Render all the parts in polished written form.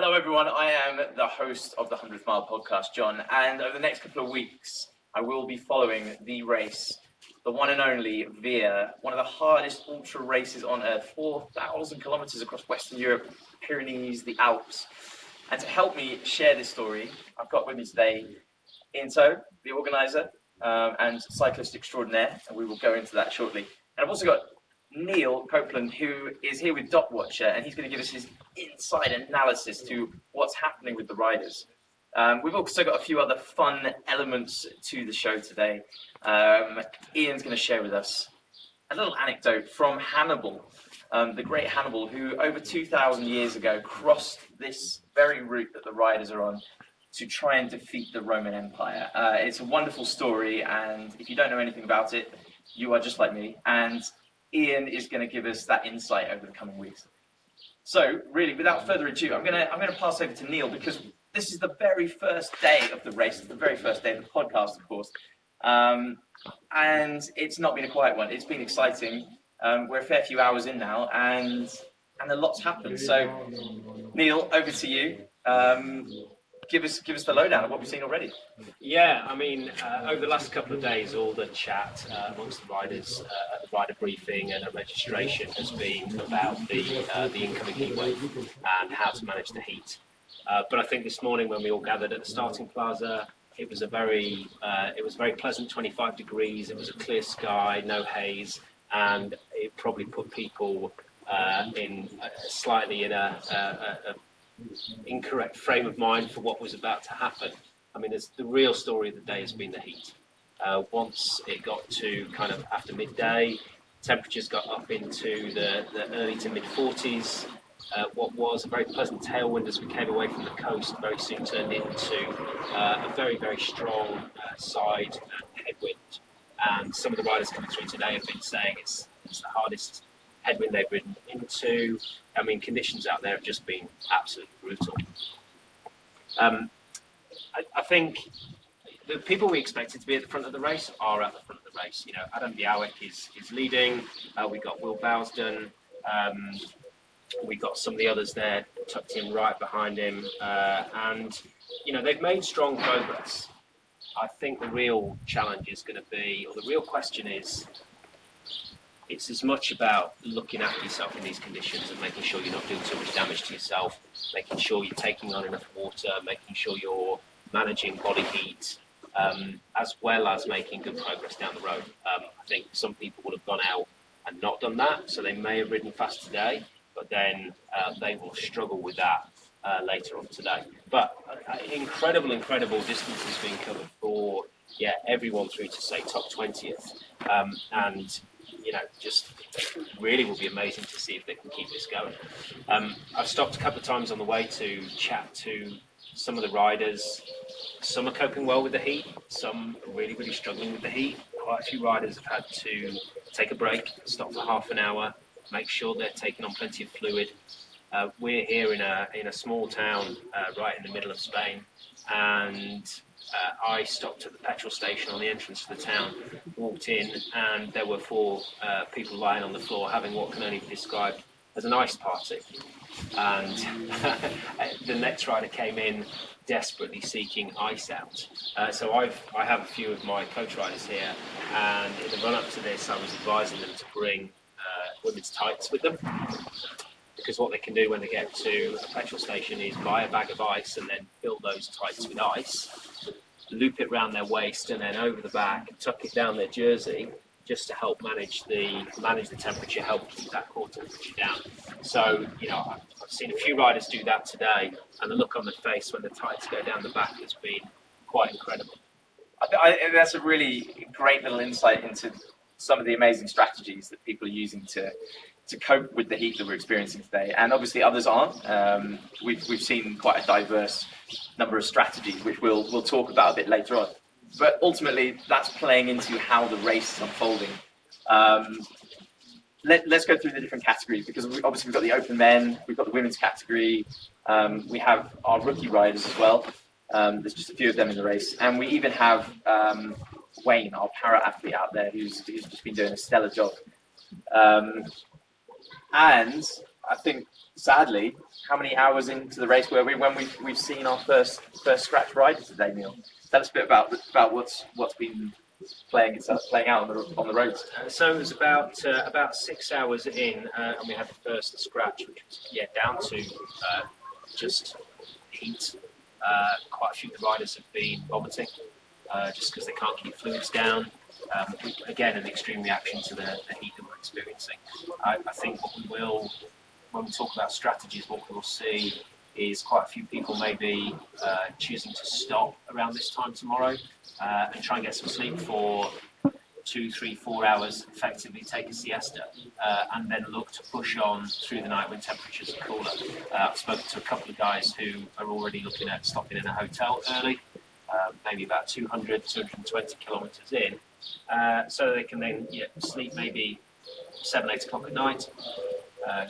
Hello everyone, I am the host of the 100th Mile podcast, John, and over the next couple of weeks I will be following the race, the one and only via one of the hardest ultra races on earth, 4,000 kilometers across Western Europe, Pyrenees, the Alps. And to help me share this story, I've got with me today Into, the organizer and cyclist extraordinaire, and we will go into that shortly. And I've also got Neil Copeland, who is here with Dot Watcher, and he's going to give us his inside analysis to what's happening with the riders. We've also got a few other fun elements to the show today. Ian's going to share with us a little anecdote from Hannibal, the great Hannibal, who over 2,000 years ago crossed this very route that the riders are on to try and defeat the Roman Empire. It's a wonderful story, and if you don't know anything about it, you are just like me. And Ian is going to give us that insight over the coming weeks. So, really, without further ado, I'm going to pass over to Neil, because this is the very first day of the race. It's the very first day of the podcast, of course. And it's not been a quiet one. It's been exciting. We're a fair few hours in now, and a lot's happened. So, Neil, over to you. Give us the lowdown of what we've seen already. Yeah, I mean, over the last couple of days, all the chat amongst the riders at the rider briefing and at registration has been about the incoming heat wave and how to manage the heat. But I think this morning when we all gathered at the starting plaza, it was a very pleasant 25 degrees. It was a clear sky, no haze, and it probably put people slightly in a incorrect frame of mind for what was about to happen. I mean, the real story of the day has been the heat. Once it got to kind of after midday, temperatures got up into the early to mid 40s. What was a very pleasant tailwind as we came away from the coast very soon turned into a very, very strong side headwind. And some of the riders coming through today have been saying it's the hardest headwind they've ridden into. I mean, conditions out there have just been absolutely brutal. I think the people we expected to be at the front of the race are at the front of the race. You know, Adam Bialek is leading. We got Will Dixon. We got some of the others there tucked in right behind him, and you know they've made strong progress. I think the real challenge is going to be, or the real question is, it's as much about looking after yourself in these conditions and making sure you're not doing too much damage to yourself, making sure you're taking on enough water, making sure you're managing body heat, as well as making good progress down the road. I think some people will have gone out and not done that, so they may have ridden fast today, but then they will struggle with that later on today. But incredible distances being covered for everyone through to say top 20th, and you know, just really will be amazing to see if they can keep this going. I've stopped a couple of times on the way to chat to some of the riders. Some are coping well with the heat, some are really, really struggling with the heat. Quite a few riders have had to take a break, stop for half an hour, make sure they're taking on plenty of fluid. We're here in a small town right in the middle of Spain, and I stopped at the petrol station on the entrance to the town, walked in, and there were four people lying on the floor having what can only be described as an ice party. And the next rider came in desperately seeking ice out. So I have a few of my coach riders here, and in the run-up to this, I was advising them to bring women's tights with them, because what they can do when they get to a petrol station is buy a bag of ice and then fill those tights with ice, loop it round their waist and then over the back, tuck it down their jersey just to help manage the temperature, help keep that core temperature down. So, you know, I've seen a few riders do that today, and the look on their face when the tights go down the back has been quite incredible. That's a really great little insight into some of the amazing strategies that people are using to cope with the heat that we're experiencing today, and obviously others aren't. We've seen quite a diverse number of strategies, which we'll talk about a bit later on. But ultimately, that's playing into how the race is unfolding. Let's go through the different categories, because obviously we've got the open men, we've got the women's category, we have our rookie riders as well. There's just a few of them in the race, and we even have Wayne, our para-athlete out there, who's just been doing a stellar job. And I think, sadly, how many hours into the race were we when we've seen our first scratch rider today, Neil? Tell us a bit about what's been playing out on the roads. So it was about 6 hours in, and we had the first scratch, which was down to just heat. Quite a few of the riders have been vomiting just because they can't keep fluids down. Again, an extreme reaction to the heat that we're experiencing. I think what we will, when we talk about strategies, what we will see is quite a few people maybe choosing to stop around this time tomorrow and try and get some sleep for 2, 3, 4 hours, effectively take a siesta, and then look to push on through the night when temperatures are cooler. I've spoken to a couple of guys who are already looking at stopping in a hotel early, maybe about 200, 220 kilometres in, so they can then sleep maybe 7, 8 o'clock at night,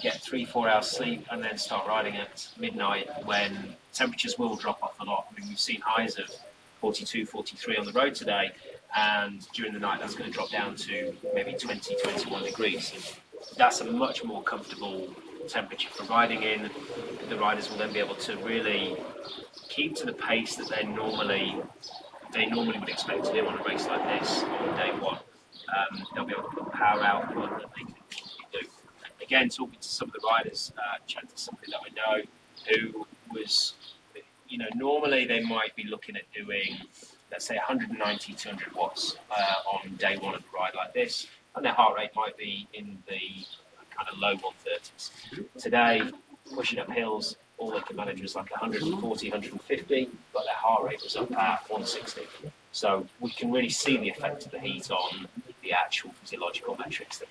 get 3, 4 hours sleep, and then start riding at midnight when temperatures will drop off a lot. I mean, we've seen highs of 42, 43 on the road today, and during the night that's going to drop down to maybe 20, 21 degrees. That's a much more comfortable temperature for riding in. The riders will then be able to really keep to the pace that they normally would expect to do on a race like this on day one. They'll be able to put power out more than they can do. Again, talking to some of the riders, chatting to somebody that I know who was, normally they might be looking at doing, let's say, 190, 200 watts on day one of a ride like this, and their heart rate might be in the kind of low 130s. Today, pushing up hills, all they could manage was like 140, 150, but their heart rate was up at 160. So we can really see the effect of the heat on the actual physiological metrics that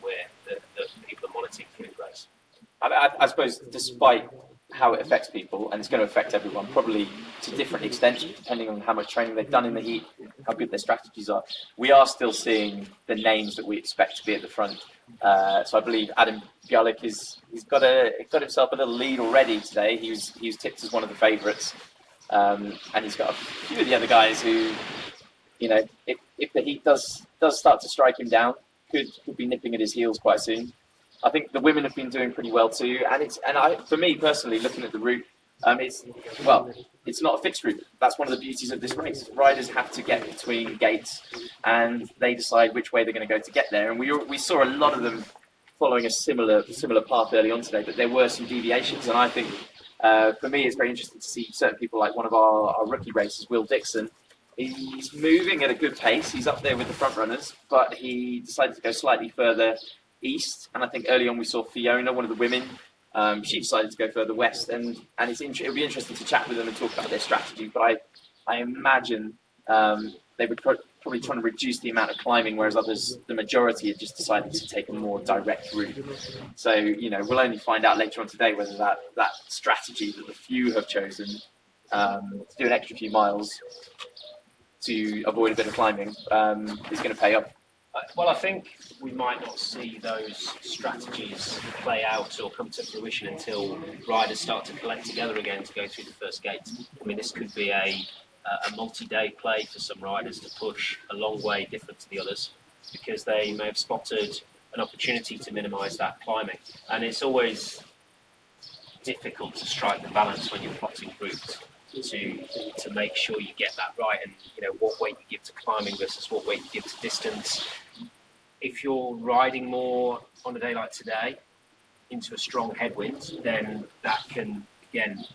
people are monitoring through the race. I suppose, despite how it affects people, and it's going to affect everyone, probably to different extents, depending on how much training they've done in the heat, how good their strategies are. We are still seeing the names that we expect to be at the front. So I believe Adam Bialek he's got himself a little lead already today. He was tipped as one of the favourites, and he's got a few of the other guys who, if the heat does start to strike him down, could be nipping at his heels quite soon. I think the women have been doing pretty well too, for me personally, looking at the route, it's not a fixed route. That's one of the beauties of this race. Riders have to get between gates, and they decide which way they're going to go to get there. And we saw a lot of them following a similar path early on today, but there were some deviations. And I think for me, it's very interesting to see certain people like one of our rookie racers, Will Dixon. He's moving at a good pace. He's up there with the front runners, but he decided to go slightly further east, and I think early on we saw Fiona, one of the women. She decided to go further west, and it'll be interesting to chat with them and talk about their strategy. But I imagine they would probably trying to reduce the amount of climbing, whereas others, the majority, have just decided to take a more direct route. So we'll only find out later on today whether that strategy that the few have chosen to do an extra few miles to avoid a bit of climbing is going to pay off. Well, I think we might not see those strategies play out or come to fruition until riders start to collect together again to go through the first gate. I mean, this could be a multi-day play for some riders to push a long way different to the others, because they may have spotted an opportunity to minimise that climbing. And it's always difficult to strike the balance when you're plotting routes to make sure you get that right, and what weight you give to climbing versus what weight you give to distance. If you're riding more on a day like today into a strong headwind, then that can again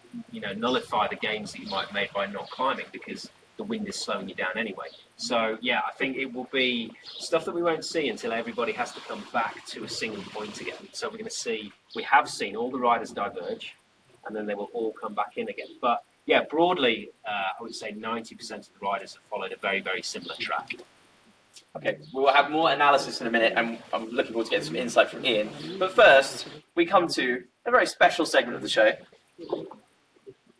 nullify the gains that you might have made by not climbing, because the wind is slowing you down anyway. So I think it will be stuff that we won't see until everybody has to come back to a single point again. So we have seen all the riders diverge, and then they will all come back in again. But broadly, I would say 90% of the riders have followed a very, very similar track. Okay, we'll have more analysis in a minute, and I'm looking forward to getting some insight from Ian. But first, we come to a very special segment of the show,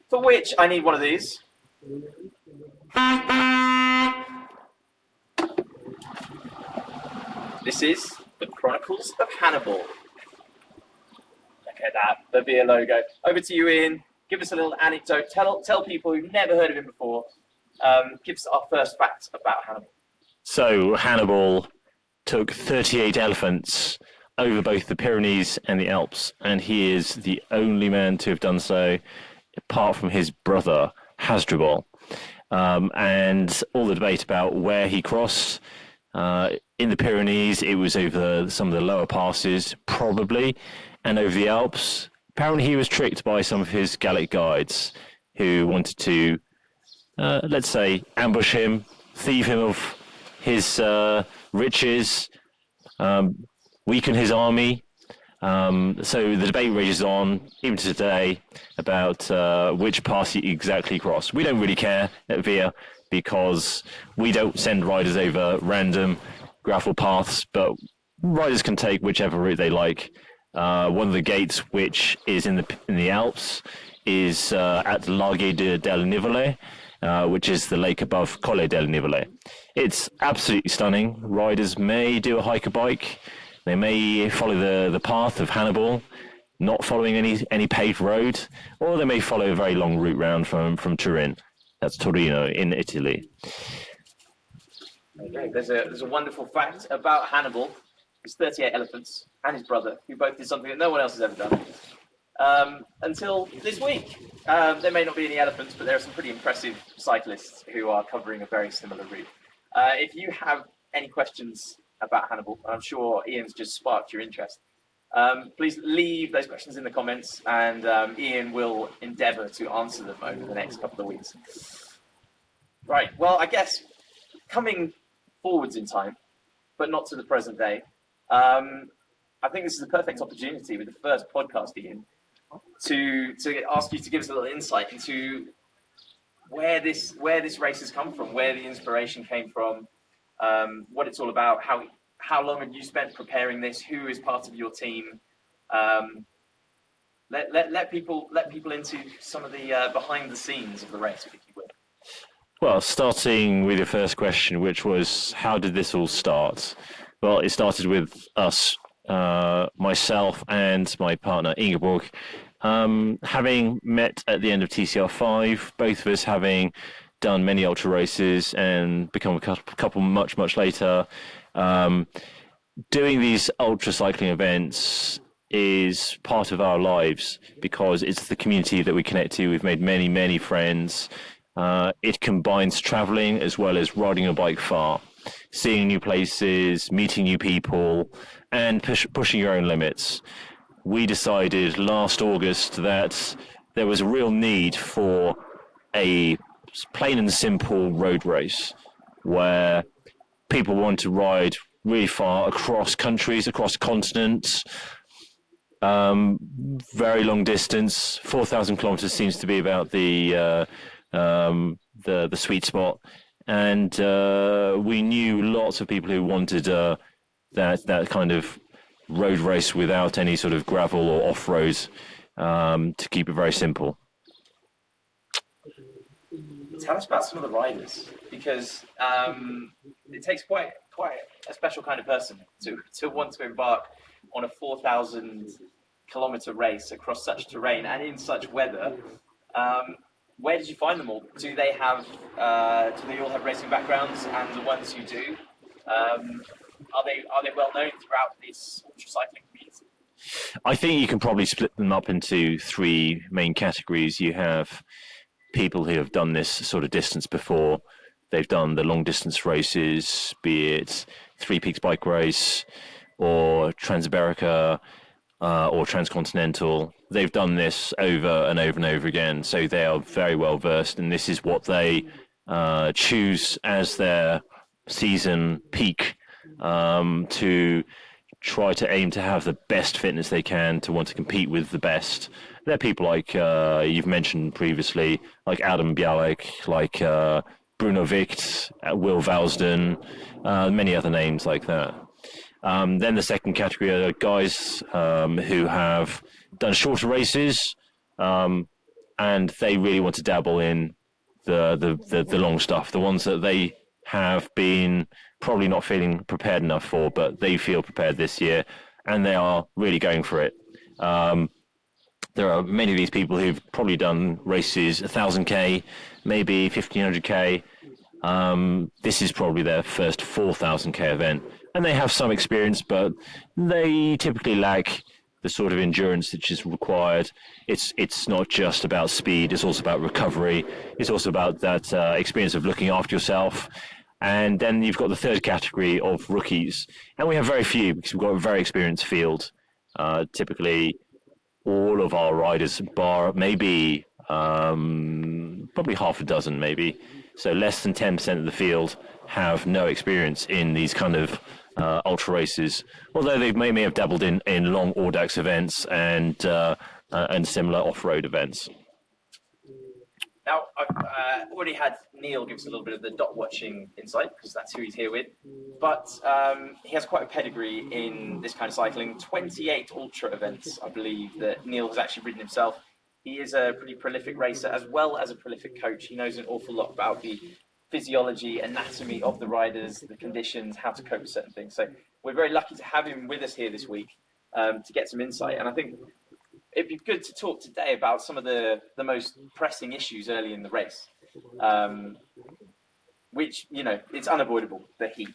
for which I need one of these. This is the Chronicles of Hannibal. Look at that, the Via logo. Over to you, Ian. Give us a little anecdote. Tell people who've never heard of him before. Give us our first facts about Hannibal. So Hannibal took 38 elephants over both the Pyrenees and the Alps, and he is the only man to have done so, apart from his brother, Hasdrubal. And all the debate about where he crossed. In the Pyrenees, it was over some of the lower passes, probably, and over the Alps. Apparently, he was tricked by some of his Gallic guides who wanted to, let's say, ambush him, thieve him of his riches, weaken his army. So the debate rages on, even to today, about which pass he exactly crossed. We don't really care at VIA because we don't send riders over random gravel paths, but riders can take whichever route they like. One of the gates, which is in the Alps, is at Laghe del Nivole, which is the lake above Colle del Nivole. It's absolutely stunning. Riders may do a hike or bike. They may follow the path of Hannibal, not following any paved road, or they may follow a very long route round from Turin. That's Torino in Italy. Okay, there's a wonderful fact about Hannibal. His 38 elephants and his brother, who both did something that no one else has ever done. Until this week. There may not be any elephants, but there are some pretty impressive cyclists who are covering a very similar route. If you have any questions about Hannibal, I'm sure Ian's just sparked your interest, please leave those questions in the comments, and Ian will endeavour to answer them over the next couple of weeks. Right, well, I guess coming forwards in time, but not to the present day, I think this is the perfect opportunity with the first podcast, Ian, to ask you to give us a little insight into where this race has come from, where the inspiration came from, what it's all about, how long have you spent preparing this, who is part of your team. Let people into some of the behind the scenes of the race, if you will. Well, starting with your first question, which was how did this all start? Well, it started with us, myself and my partner Ingeborg, having met at the end of TCR 5, both of us having done many ultra races and become a couple much later. Doing these ultra cycling events is part of our lives because it's the community that we connect to. We've made many friends. It combines traveling as well as riding a bike far, seeing new places, meeting new people, and pushing your own limits. We decided last August that there was a real need for a plain and simple road race where people want to ride really far across countries, across continents, very long distance. 4,000 kilometers seems to be about the sweet spot, and we knew lots of people who wanted that kind of road race without any sort of gravel or off-road, to keep it very simple. Tell us about some of the riders, because it takes quite a special kind of person to want to embark on a 4,000 kilometer race across such terrain and in such weather. Where did you find them all? Do they all have racing backgrounds? And the ones who do, are they well known throughout this ultra cycling community? I think you can probably split them up into three main categories. You have people who have done this sort of distance before. They've done the long distance races, be it Three Peaks Bike Race or Transamerica or Transcontinental. They've done this over and over again, so they are very well versed, and this is what they choose as their season peak, to try to aim to have the best fitness they can, to want to compete with the best. There are people like you've mentioned previously, like Adam Bialek, like Bruno Vicht, Will Dixon, many other names like that. Then the second category are guys who have done shorter races, and they really want to dabble in the long stuff, the ones that they have been probably not feeling prepared enough for, but they feel prepared this year, and they are really going for it. There are many of these people who've probably done races 1,000k, maybe 1,500k. This is probably their first 4,000k event, and they have some experience, but they typically lack the sort of endurance that is required. It's not just about speed; it's also about recovery. It's also about that experience of looking after yourself. And then you've got the third category of rookies, and we have very few because we've got a very experienced field. Typically, all of our riders, bar maybe probably half a dozen, maybe. So less than 10% of the field have no experience in these kind of ultra races, although they may have dabbled in long Audax events and similar off-road events. Now, I've already had Neil give us a little bit of the dot watching insight, because that's who he's here with. But he has quite a pedigree in this kind of cycling. 28 ultra events, I believe, that Neil has actually ridden himself. He is a pretty prolific racer, as well as a prolific coach. He knows an awful lot about the physiology, anatomy of the riders, the conditions, how to cope with certain things. So we're very lucky to have him with us here this week to get some insight. And I think it'd be good to talk today about some of the most pressing issues early in the race, which, it's unavoidable, the heat.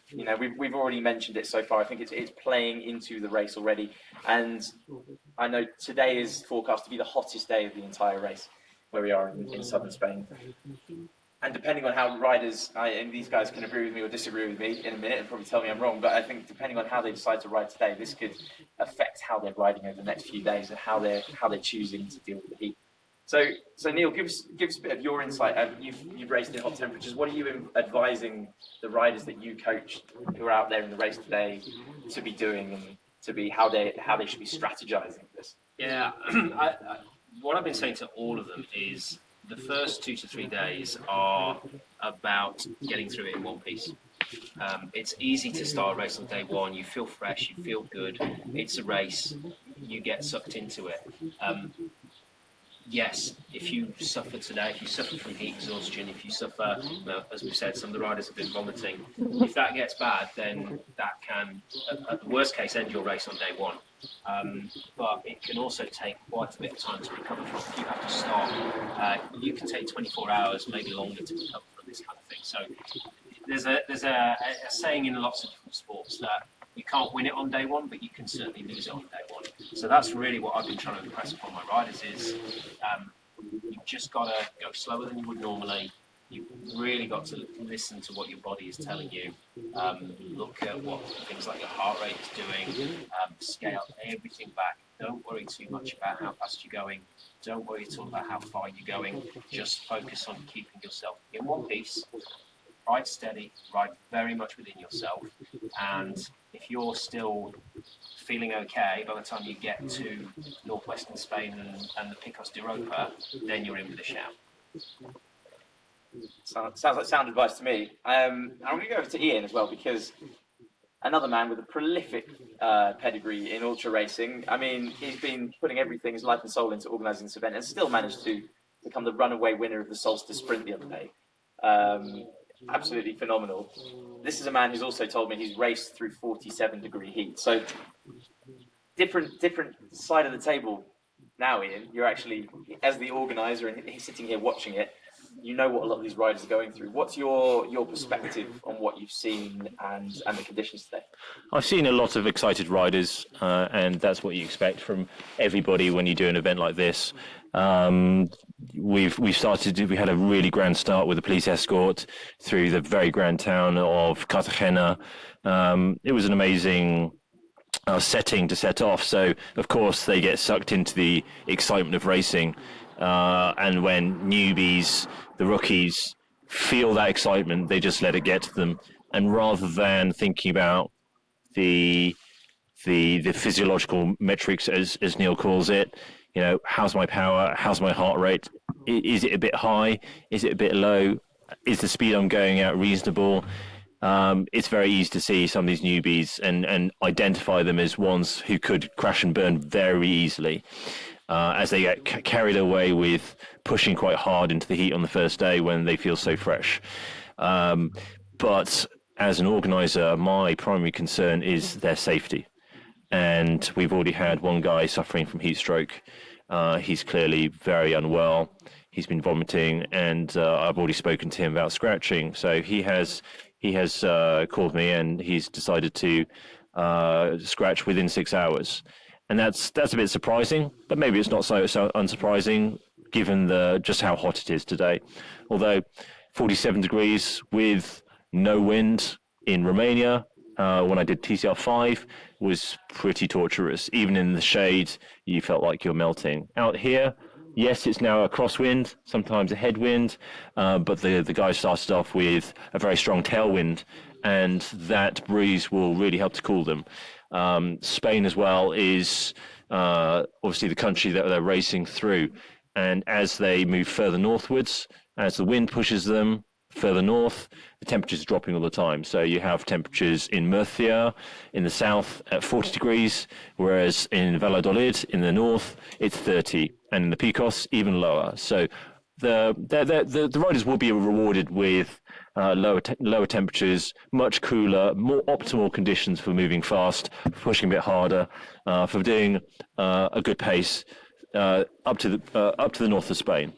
We've already mentioned it so far. I think it's playing into the race already. And I know today is forecast to be the hottest day of the entire race, where we are in southern Spain. And depending on how riders, and these guys can agree with me or disagree with me in a minute and probably tell me I'm wrong, but I think depending on how they decide to ride today, this could affect how they're riding over the next few days and how they're choosing to deal with the heat. So Neil, give us a bit of your insight. You've raced in hot temperatures. What are you advising the riders that you coach who are out there in the race today to be doing, and to be how they should be strategizing this? Yeah, what I've been saying to all of them is, the first 2 to 3 days are about getting through it in one piece. It's easy to start a race on day one. You feel fresh, you feel good. It's a race. You get sucked into it. Yes, if you suffer today, if you suffer from heat exhaustion, if you suffer, as we've said, some of the riders have been vomiting. If that gets bad, then that can, at the worst case, end your race on day one. But it can also take quite a bit of time to recover from. You have to stop. You can take 24 hours, maybe longer, to recover from this kind of thing. So there's a saying in lots of different sports that you can't win it on day one, but you can certainly lose it on day one. So that's really what I've been trying to impress upon my riders is you've just got to go slower than you would normally. You've really got to listen to what your body is telling you. Look at what things like your heart rate is doing. Scale everything back. Don't worry too much about how fast you're going. Don't worry at all about how far you're going. Just focus on keeping yourself in one piece. Ride steady, ride very much within yourself, and if you're still feeling okay by the time you get to northwestern Spain and the Picos de Europa, then you're in with a shout. Sounds like sound advice to me. I'm going to go over to Ian as well, because another man with a prolific pedigree in ultra racing. I mean, he's been putting everything, his life and soul, into organising this event, and still managed to become the runaway winner of the Solstice Sprint the other day. Absolutely phenomenal. This is a man who's also told me he's raced through 47-degree heat. So different side of the table now, Ian. You're actually, as the organizer, and he's sitting here watching it, you know what a lot of these riders are going through. What's your perspective on what you've seen and the conditions today? I've seen a lot of excited riders, and that's what you expect from everybody when you do an event like this. We had a really grand start with a police escort through the very grand town of Cartagena. It was an amazing setting to set off. So, of course, they get sucked into the excitement of racing. And when newbies, the rookies, feel that excitement, they just let it get to them. And rather than thinking about the physiological metrics, as Neil calls it, how's my power? How's my heart rate? Is it a bit high? Is it a bit low? Is the speed I'm going at reasonable? It's very easy to see some of these newbies and identify them as ones who could crash and burn very easily. As they get carried away with pushing quite hard into the heat on the first day when they feel so fresh. But as an organizer, my primary concern is their safety. And we've already had one guy suffering from heat stroke. He's clearly very unwell. He's been vomiting, and I've already spoken to him about scratching. So he has called me, and he's decided to scratch within 6 hours, and that's a bit surprising. But maybe it's not so unsurprising given just how hot it is today. Although 47 degrees with no wind in Romania when I did TCR 5 was pretty torturous. Even in the shade, you felt like you're melting. Out here, yes, it's now a crosswind, sometimes a headwind, but the guys started off with a very strong tailwind, and that breeze will really help to cool them. Spain as well is obviously the country that they're racing through, and as they move further northwards, as the wind pushes them further north, the temperatures are dropping all the time. So you have temperatures in Murcia in the south at 40 degrees, whereas in Valladolid in the north it's 30, and in the Picos even lower. So the riders will be rewarded with lower temperatures, much cooler, more optimal conditions for moving fast, pushing a bit harder, for doing a good pace up to the north of Spain.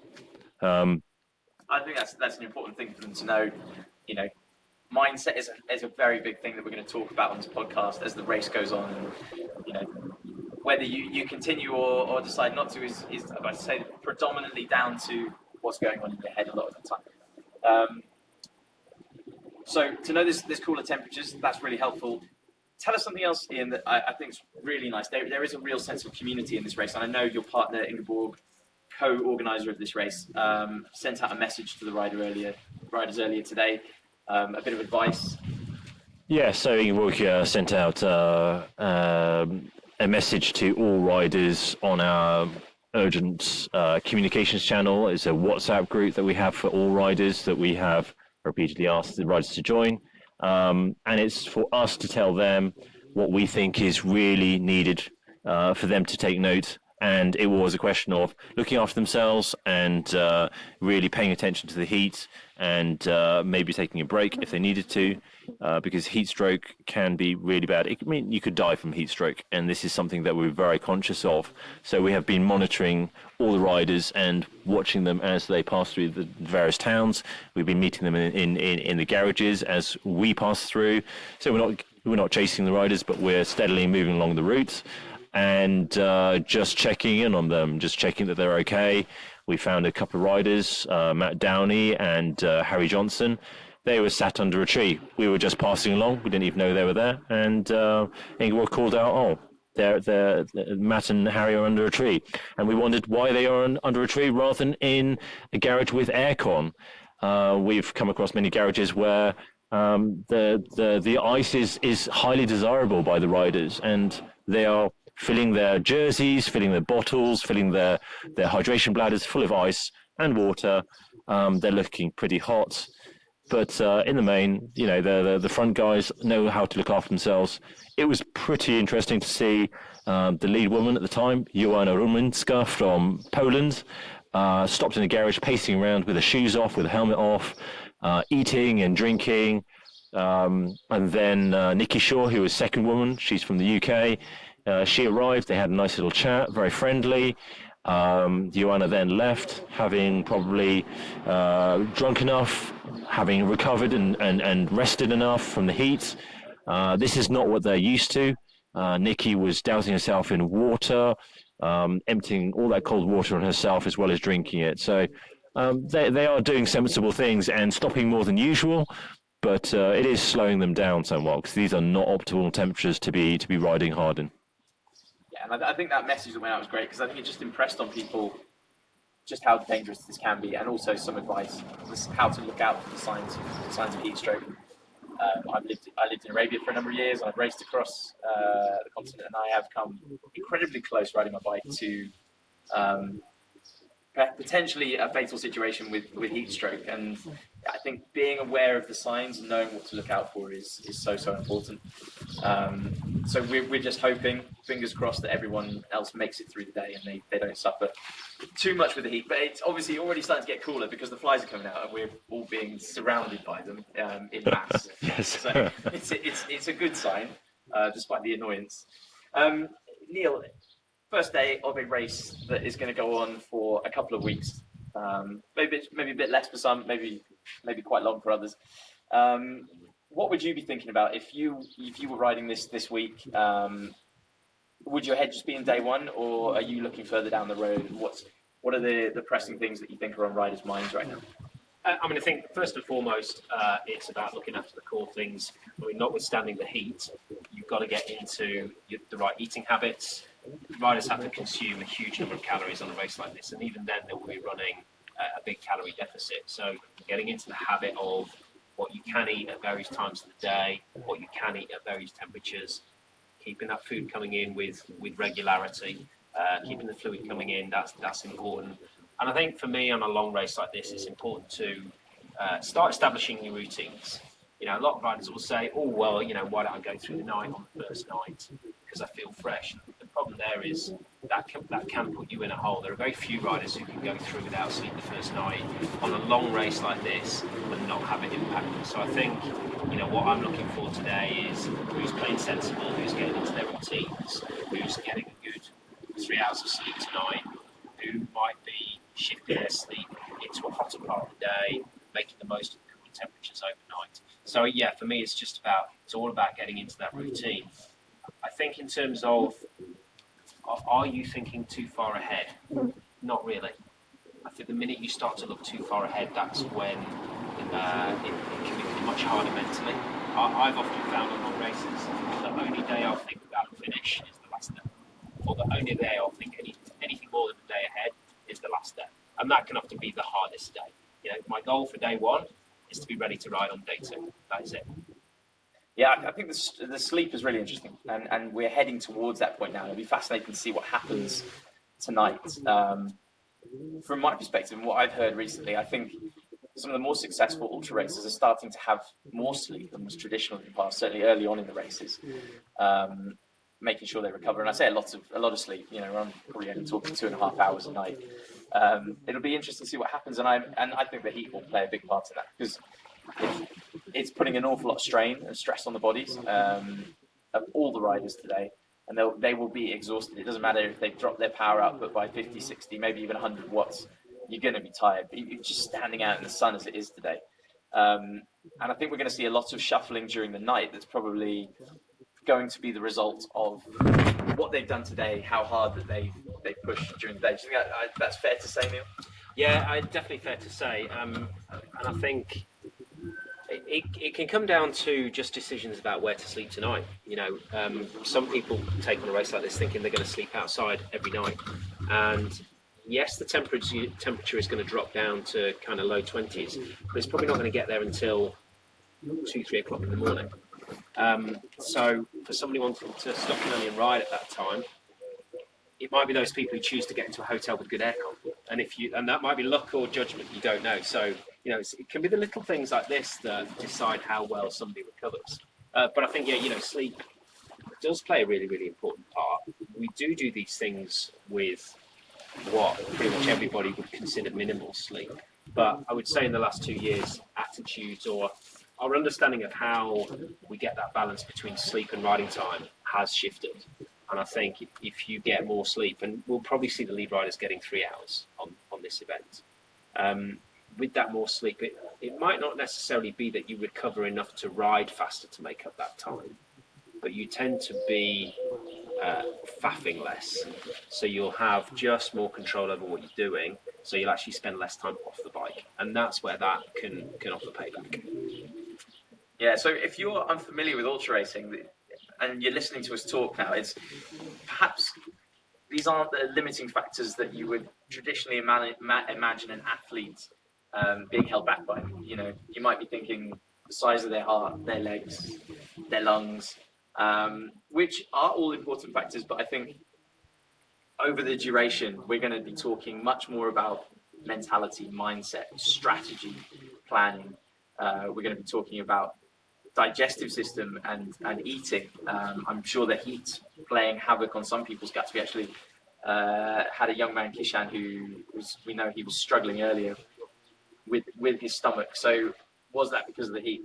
I think that's an important thing for them to know. You know, mindset is a very big thing that we're going to talk about on this podcast as the race goes on. And, you know, whether you continue or decide not to is I'd say predominantly down to what's going on in your head a lot of the time. So to know this cooler temperatures, that's really helpful. Tell us something else, Ian, that I think is really nice. There is a real sense of community in this race, and I know your partner Ingeborg, co-organizer of this race, sent out a message to the riders earlier today, a bit of advice. Yeah, so Ingeborg sent out a message to all riders on our urgent communications channel. It's a WhatsApp group that we have for all riders that we have repeatedly asked the riders to join, and it's for us to tell them what we think is really needed for them to take note. And it was a question of looking after themselves and really paying attention to the heat, and maybe taking a break if they needed to, because heat stroke can be really bad. I mean, you could die from heat stroke, and this is something that we're very conscious of. So we have been monitoring all the riders and watching them as they pass through the various towns. We've been meeting them in the garages as we pass through. So we're not chasing the riders, but we're steadily moving along the route, and just checking in on them, just checking that they're okay. We found a couple of riders, Matt Downey and Harry Johnson. They were sat under a tree. We were just passing along. We didn't even know they were there. And Ingeborg called out, they're Matt and Harry are under a tree. And we wondered why they are under a tree rather than in a garage with aircon. We've come across many garages where the ice is highly desirable by the riders, and they are filling their jerseys, filling their bottles, filling their hydration bladders full of ice and water. They're looking pretty hot, but in the main, you know, the front guys know how to look after themselves. It was pretty interesting to see the lead woman at the time, Joanna Ruminska from Poland, stopped in a garage, pacing around with her shoes off, with a helmet off, eating and drinking. And then Nikki Shaw, who was second woman, she's from the UK. She arrived, they had a nice little chat, very friendly. Joanna then left, having probably drunk enough, having recovered and rested enough from the heat. This is not what they're used to. Nikki was dousing herself in water, emptying all that cold water on herself as well as drinking it. So they are doing sensible things and stopping more than usual, but it is slowing them down somewhat, because these are not optimal temperatures to be riding hard in. Yeah, and I think that message that went out was great, because I think it just impressed on people just how dangerous this can be, and also some advice how to look out for the signs of heat stroke. I lived in Arabia for a number of years, and I've raced across the continent, and I have come incredibly close riding my bike to potentially a fatal situation with heat stroke. And I think being aware of the signs and knowing what to look out for is so important. So we're just hoping, fingers crossed, that everyone else makes it through the day and they don't suffer too much with the heat. But it's obviously already starting to get cooler because the flies are coming out and we're all being surrounded by them in mass. Yes. So it's a good sign, despite the annoyance. Neil, first day of a race that is going to go on for a couple of weeks. Maybe a bit less for some, maybe quite long for others. What would you be thinking about if you were riding this week? Would your head just be in day one, or are you looking further down the road? What are the pressing things that you think are on riders' minds right now? I mean, I think first and foremost, it's about looking after the core things. I mean, notwithstanding the heat, you've got to get into the right eating habits. Riders have to consume a huge number of calories on a race like this, and even then, they will be running a big calorie deficit. So, getting into the habit of what you can eat at various times of the day, what you can eat at various temperatures, keeping that food coming in with regularity, keeping the fluid coming in, that's important. And I think for me on a long race like this, it's important to start establishing new routines. You know, a lot of riders will say, oh, well, you know, why don't I go through the night on the first night because I feel fresh. The problem there is that can put you in a hole. There are very few riders who can go through without sleep the first night on a long race like this and not have it impact them. So I think, you know, what I'm looking for today is who's playing sensible, who's getting into their routines, who's getting a good 3 hours of sleep tonight, who might be shifting their sleep into a hotter part of the day, making the most of the cooler temperatures overnight. So yeah, for me, it's all about getting into that routine. I think in terms of, are you thinking too far ahead? Not really. I think the minute you start to look too far ahead, that's when it can become much harder mentally. I've often found on long races, the only day I'll think about the finish is the last day. Or the only day I'll think anything more than the day ahead is the last day. And that can often be the hardest day. You know, my goal for day one is to be ready to ride on day two. That is it. Yeah, I think the sleep is really interesting, and we're heading towards that point now. It'll be fascinating to see what happens tonight. From my perspective and what I've heard recently, I think some of the more successful ultra racers are starting to have more sleep than was traditional in the past, certainly early on in the races, making sure they recover. And I say a lot of sleep. You know, I'm probably only talking 2.5 hours a night. It'll be interesting to see what happens, and I think the heat will play a big part in that because it's putting an awful lot of strain and stress on the bodies of all the riders today, and they will be exhausted. It doesn't matter if they've dropped their power output by 50, 60, maybe even 100 watts. You're going to be tired. You're just standing out in the sun as it is today. And I think we're going to see a lot of shuffling during the night. That's probably going to be the result of what they've done today, how hard that they pushed during the day. Do you think that's fair to say, Neil? Yeah, definitely fair to say. And I think it can come down to just decisions about where to sleep tonight. You know, some people take on a race like this thinking they're going to sleep outside every night. And yes, the temperature is going to drop down to kind of low 20s, but it's probably not going to get there until 2-3 o'clock in the morning. So for somebody wanting to stop early and ride at that time, it might be those people who choose to get into a hotel with good aircon, and that might be luck or judgment. You don't know. So you know, it can be the little things like this that decide how well somebody recovers. But I think sleep does play a really, really important part. We do these things with what pretty much everybody would consider minimal sleep. But I would say in the last 2 years, attitudes or our understanding of how we get that balance between sleep and riding time has shifted. And I think if you get more sleep, and we'll probably see the lead riders getting 3 hours on this event, with that more sleep, it might not necessarily be that you recover enough to ride faster to make up that time, but you tend to be faffing less. So you'll have just more control over what you're doing, so you'll actually spend less time off the bike. And that's where that can offer payback. Yeah, so if you're unfamiliar with ultra racing and you're listening to us talk now, it's perhaps these aren't the limiting factors that you would traditionally imagine an athlete being held back by. You know, you might be thinking the size of their heart, their legs, their lungs, which are all important factors, but I think over the duration, we're going to be talking much more about mentality, mindset, strategy, planning. We're going to be talking about digestive system and eating. I'm sure the heat playing havoc on some people's guts. We actually had a young man, Kishan, we know he was struggling earlier with his stomach. So was that because of the heat?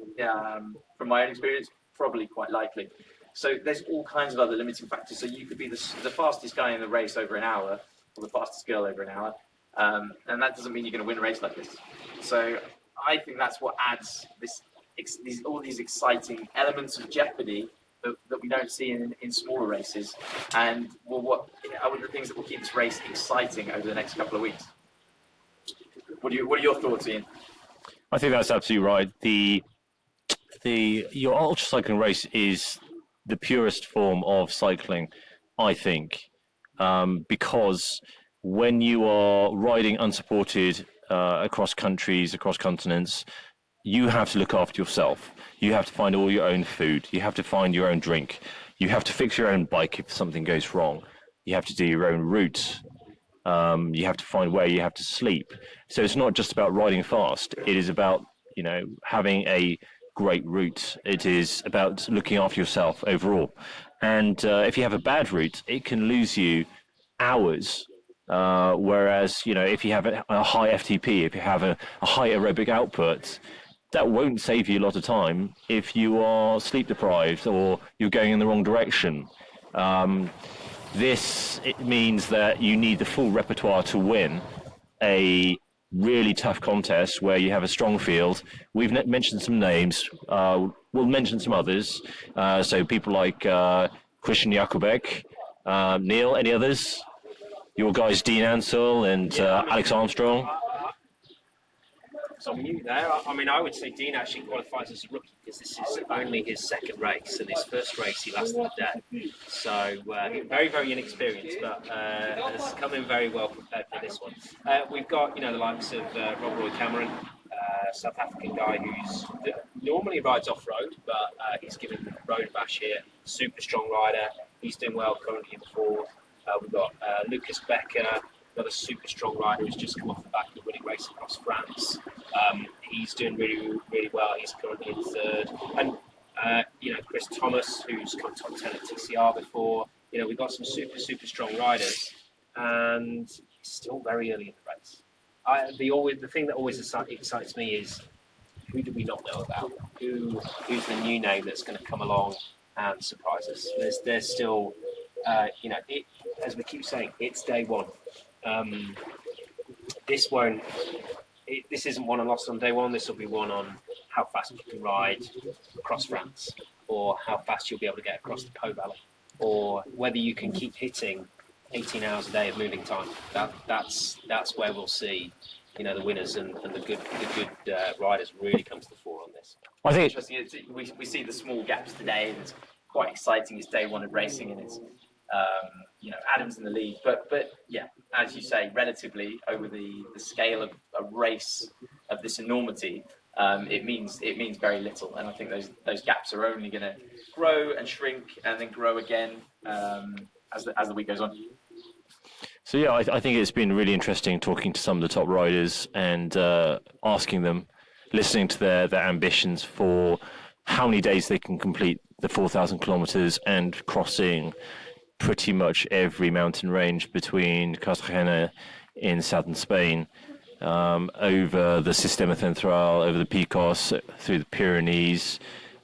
From my own experience, probably quite likely. So there's all kinds of other limiting factors. So you could be the fastest guy in the race over an hour, or the fastest girl over an hour, and that doesn't mean you're going to win a race like this. So I think that's what adds all these exciting elements of jeopardy that we don't see in smaller races, and what are the things that will keep this race exciting over the next couple of weeks? What are your thoughts, Ian? I think that's absolutely right. Your ultra cycling race is the purest form of cycling, I think, because when you are riding unsupported across countries, across continents, you have to look after yourself. You have to find all your own food. You have to find your own drink. You have to fix your own bike if something goes wrong. You have to do your own route. You have to find where you have to sleep. So it's not just about riding fast. It is about, having a great route. It is about looking after yourself overall. And if you have a bad route, it can lose you hours. Whereas, if you have a high FTP, if you have a high aerobic output, that won't save you a lot of time if you are sleep deprived or you're going in the wrong direction. It means that you need the full repertoire to win a really tough contest where you have a strong field. We've mentioned some names. We'll mention some others. So people like Christian Jakubek, Neil, any others? Your guys, Dean Ansell and Alex Armstrong. So mute there. I would say Dean actually qualifies as a rookie because this is only his second race, and his first race he lasted a day. So very, very inexperienced, but has come in very well prepared for this one. We've got the likes of Rob Roy Cameron, South African guy who's normally rides off road, but he's given road a bash here. Super strong rider. He's doing well currently in the fourth. We've got Lucas Becker. Another super strong rider who's just come off the back of a winning race across France. He's doing really, really well. He's currently in third. And, Chris Thomas, who's come top 10 at TCR before. We've got some super, super strong riders. And it's still very early in the race. The thing that always excites me is who do we not know about? Who's the new name that's going to come along and surprise us? There's still, as we keep saying, it's day one. This isn't won and lost on day one. This will be won on how fast you can ride across France, or how fast you'll be able to get across the Po Valley, or whether you can keep hitting 18 hours a day of moving time. That's where we'll see, the winners and the good riders really come to the fore on this. I think it's interesting. We see the small gaps today, and it's quite exciting. It's day one of racing, and it's Adam's in the lead, but yeah, as you say, relatively over the scale of a race of this enormity, it means very little, and I think those gaps are only going to grow and shrink and then grow again as the week goes on. So yeah, I think it's been really interesting talking to some of the top riders and asking them, listening to their ambitions for how many days they can complete the 4,000 kilometers and crossing pretty much every mountain range between Cartagena in southern Spain, over the Sistema Central, over the Picos, through the Pyrenees,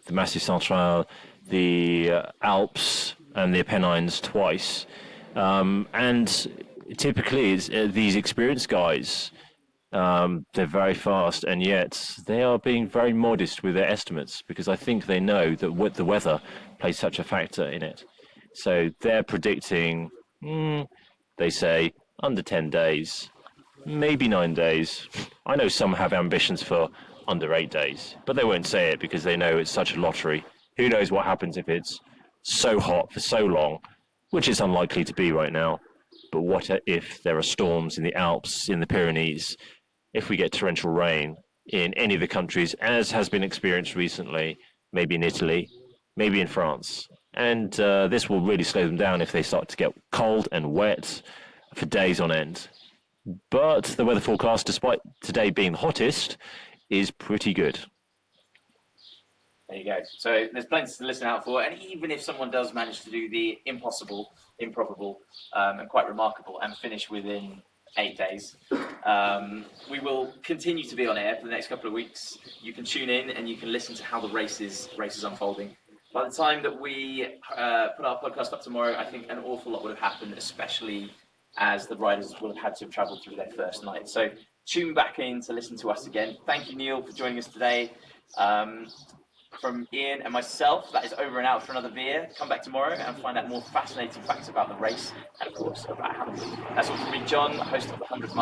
the Massif Central, the Alps, and the Apennines twice. And typically, these experienced guys, they're very fast, and yet they are being very modest with their estimates because I think they know that the weather plays such a factor in it. So they're predicting, they say, under 10 days, maybe 9 days. I know some have ambitions for under 8 days, but they won't say it because they know it's such a lottery. Who knows what happens if it's so hot for so long, which is unlikely to be right now. But what if there are storms in the Alps, in the Pyrenees, if we get torrential rain in any of the countries, as has been experienced recently, maybe in Italy, maybe in France. And this will really slow them down if they start to get cold and wet for days on end. But the weather forecast, despite today being the hottest, is pretty good. There you go. So there's plenty to listen out for. And even if someone does manage to do the impossible, improbable, and quite remarkable and finish within 8 days, we will continue to be on air for the next couple of weeks. You can tune in and you can listen to how the race is unfolding. By the time that we put our podcast up tomorrow, I think an awful lot would have happened, especially as the riders will have had to have travelled through their first night. So tune back in to listen to us again. Thank you, Neil, for joining us today. From Ian and myself, that is over and out for another veer. Come back tomorrow and find out more fascinating facts about the race and, of course, about Hamilton. That's all from me, John, host of the 100 Mile